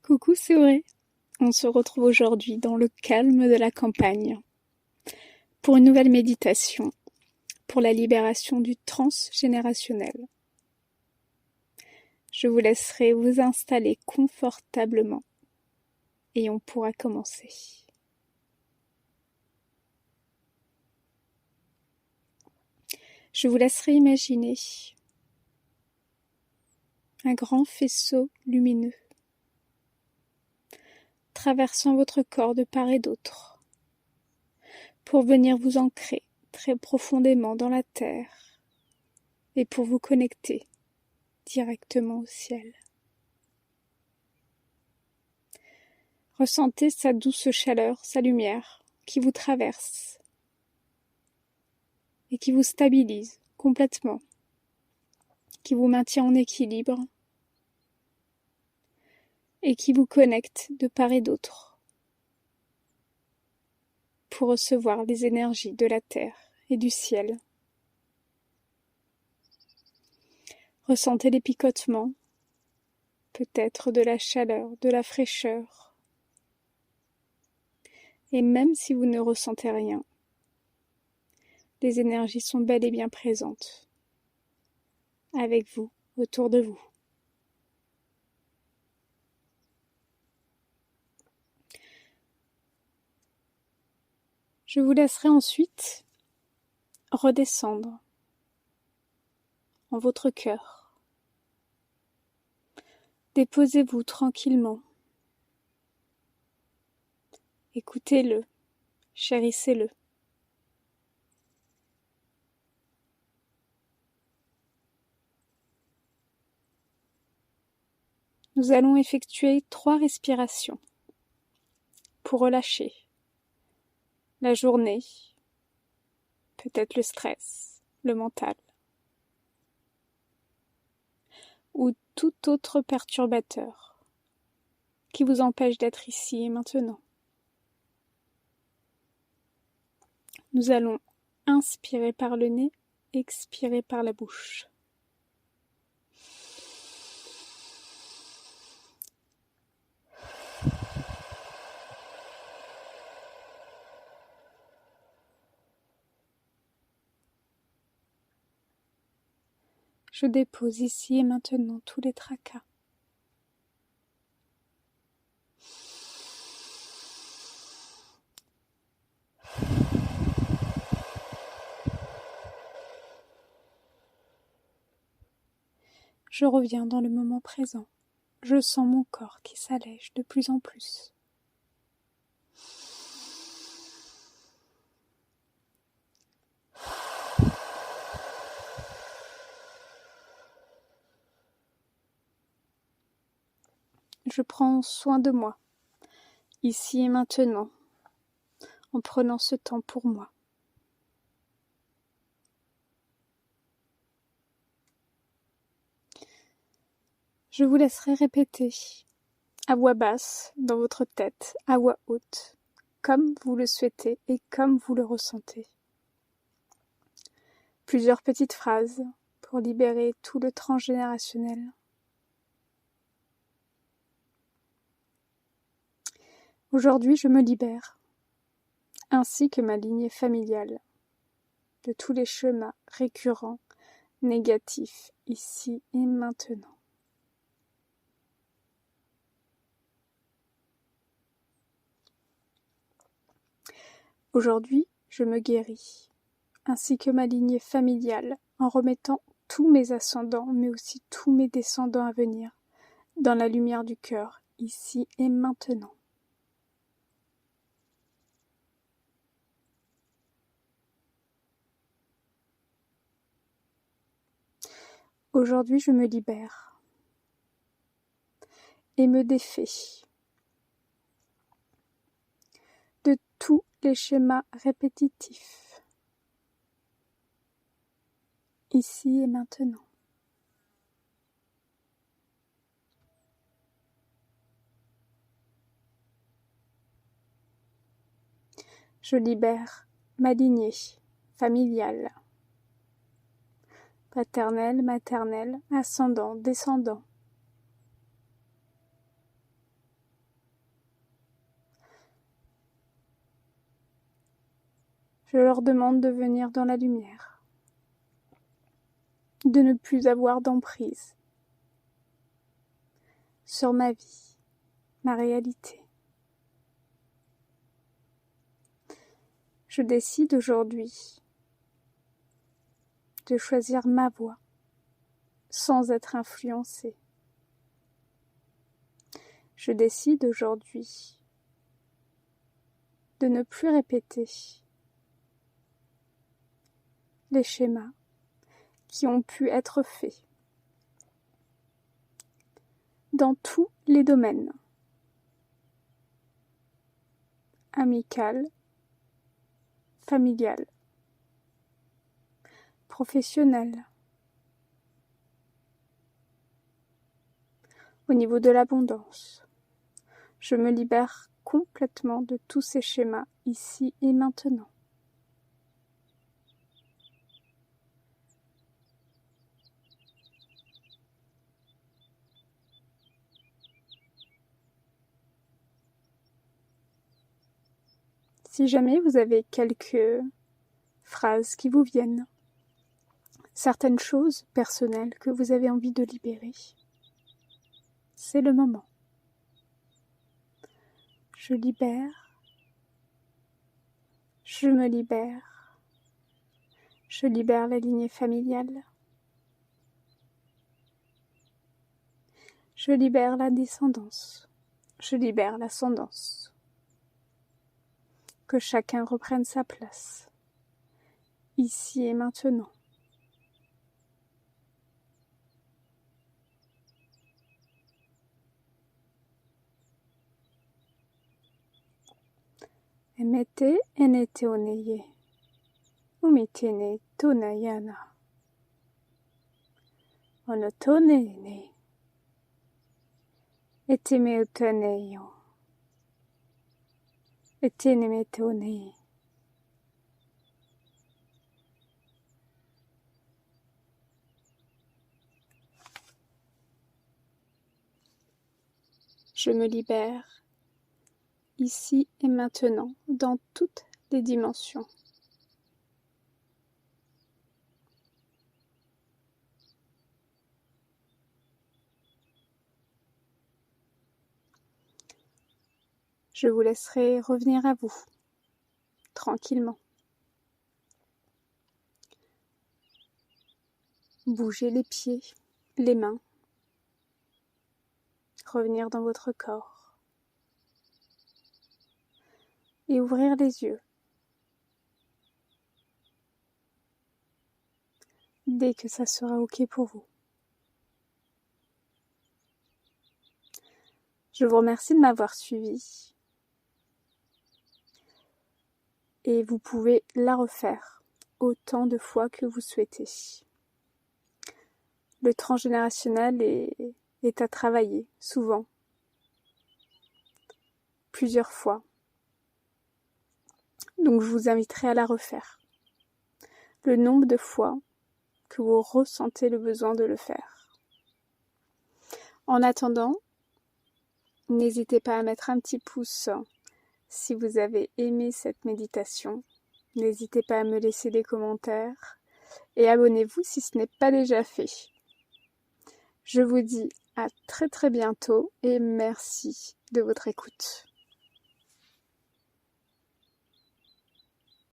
Coucou, c'est Auré. On se retrouve aujourd'hui dans le calme de la campagne pour une nouvelle méditation pour la libération du transgénérationnel. Je vous laisserai vous installer confortablement et on pourra commencer. Je vous laisserai imaginer un grand faisceau lumineux traversant votre corps de part et d'autre pour venir vous ancrer très profondément dans la terre et pour vous connecter directement au ciel. Ressentez sa douce chaleur, sa lumière qui vous traverse et qui vous stabilise complètement, qui vous maintient en équilibre et qui vous connecte de part et d'autre pour recevoir les énergies de la terre et du ciel. Ressentez les picotements, peut-être de la chaleur, de la fraîcheur. Et même si vous ne ressentez rien, les énergies sont bel et bien présentes, avec vous, autour de vous. Je vous laisserai ensuite redescendre en votre cœur. Déposez-vous tranquillement. Écoutez-le, chérissez-le. Nous allons effectuer 3 respirations pour relâcher la journée, peut-être le stress, le mental, ou tout autre perturbateur qui vous empêche d'être ici et maintenant. Nous allons inspirer par le nez, expirer par la bouche. Je dépose ici et maintenant tous les tracas. Je reviens dans le moment présent. Je sens mon corps qui s'allège de plus en plus. Je prends soin de moi, ici et maintenant, en prenant ce temps pour moi. Je vous laisserai répéter à voix basse, dans votre tête, à voix haute, comme vous le souhaitez et comme vous le ressentez. Plusieurs petites phrases pour libérer tout le transgénérationnel. Aujourd'hui, je me libère, ainsi que ma lignée familiale, de tous les schémas récurrents, négatifs, ici et maintenant. Aujourd'hui, je me guéris, ainsi que ma lignée familiale, en remettant tous mes ascendants, mais aussi tous mes descendants à venir, dans la lumière du cœur, ici et maintenant. Aujourd'hui, je me libère et me défais de tous les schémas répétitifs, ici et maintenant. Je libère ma lignée familiale, paternelle, maternelle, ascendant, descendant. Je leur demande de venir dans la lumière, de ne plus avoir d'emprise sur ma vie, ma réalité. Je décide aujourd'hui de choisir ma voie sans être influencée. Je décide aujourd'hui de ne plus répéter les schémas qui ont pu être faits dans tous les domaines, amical, familial, professionnel, au niveau de l'abondance. Je me libère complètement de tous ces schémas ici et maintenant. Si jamais vous avez quelques phrases qui vous viennent, certaines choses personnelles que vous avez envie de libérer, c'est le moment. Je libère, je me libère, je libère la lignée familiale, je libère la descendance, je libère l'ascendance. Que chacun reprenne sa place, ici et maintenant. Emete enete oneye, umitene tonayana, onotone ne, eteme otaneyo, etenemete one. Je me libère, ici et maintenant, dans toutes les dimensions. Je vous laisserai revenir à vous, tranquillement. Bougez les pieds, les mains, revenir dans votre corps et ouvrir les yeux. Dès que ça sera OK pour vous. Je vous remercie de m'avoir suivi et vous pouvez la refaire autant de fois que vous souhaitez. Le transgénérationnel est à travailler souvent, plusieurs fois. Donc je vous inviterai à la refaire. Le nombre de fois que vous ressentez le besoin de le faire. En attendant, n'hésitez pas à mettre un petit pouce si vous avez aimé cette méditation. N'hésitez pas à me laisser des commentaires et abonnez-vous si ce n'est pas déjà fait. Je vous dis à très très bientôt et merci de votre écoute.